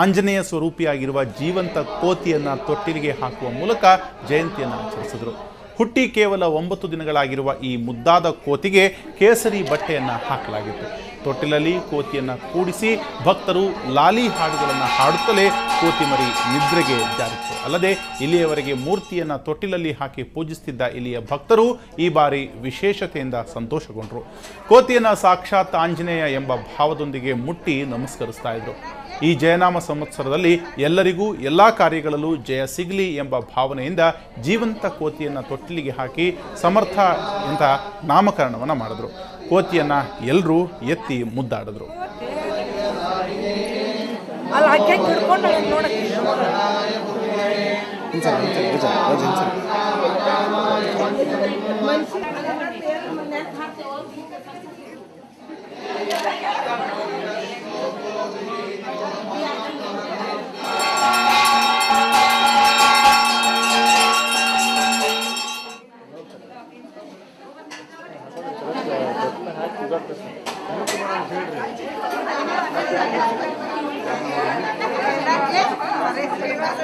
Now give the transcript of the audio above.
ಆಂಜನೇಯ ಸ್ವರೂಪಿಯಾಗಿರುವ ಜೀವಂತ ಕೋತಿಯನ್ನು ತೊಟ್ಟಿಲಿಗೆ ಹಾಕುವ ಮೂಲಕ ಜಯಂತಿಯನ್ನು ಆಚರಿಸಿದರು. ಹುಟ್ಟಿ ಕೇವಲ 9 ದಿನಗಳಾಗಿರುವ ಈ ಮುದ್ದಾದ ಕೋತಿಗೆ ಕೇಸರಿ ಬಟ್ಟೆಯನ್ನು ಹಾಕಲಾಗಿತ್ತು. ತೊಟ್ಟಿಲಲ್ಲಿ ಕೋತಿಯನ್ನು ಕೂಡಿಸಿ ಭಕ್ತರು ಲಾಲಿ ಹಾಡುಗಳನ್ನು ಹಾಡುತ್ತಲೇ ಕೋತಿ ಮರಿ ನಿದ್ರೆಗೆ ಜಾರಿತ್ತು. ಅಲ್ಲದೆ ಇಲ್ಲಿಯವರೆಗೆ ಮೂರ್ತಿಯನ್ನು ತೊಟ್ಟಿಲಲ್ಲಿ ಹಾಕಿ ಪೂಜಿಸುತ್ತಿದ್ದ ಇಲ್ಲಿಯ ಭಕ್ತರು ಈ ಬಾರಿ ವಿಶೇಷತೆಯಿಂದ ಸಂತೋಷಗೊಂಡರು. ಕೋತಿಯನ್ನು ಸಾಕ್ಷಾತ್ ಆಂಜನೇಯ ಎಂಬ ಭಾವದೊಂದಿಗೆ ಮುಟ್ಟಿ ನಮಸ್ಕರಿಸ್ತಾ ಇದ್ರು. ಈ ಜಯನಾಮ ಸಂವತ್ಸರದಲ್ಲಿ ಎಲ್ಲರಿಗೂ ಎಲ್ಲ ಕಾರ್ಯಗಳಲ್ಲೂ ಜಯ ಸಿಗಲಿ ಎಂಬ ಭಾವನೆಯಿಂದ ಜೀವಂತ ಕೋತಿಯನ್ನು ತೊಟ್ಟಿಲಿಗೆ ಹಾಕಿ ಸಮರ್ಥ ಅಂತ ನಾಮಕರಣವನ್ನು ಮಾಡಿದ್ರು. ಕೋತಿಯನ್ನು ಎಲ್ಲರೂ ಎತ್ತಿ ಮುದ್ದಾಡಿದ್ರು. ಶ್ರೀನಿವಾಸ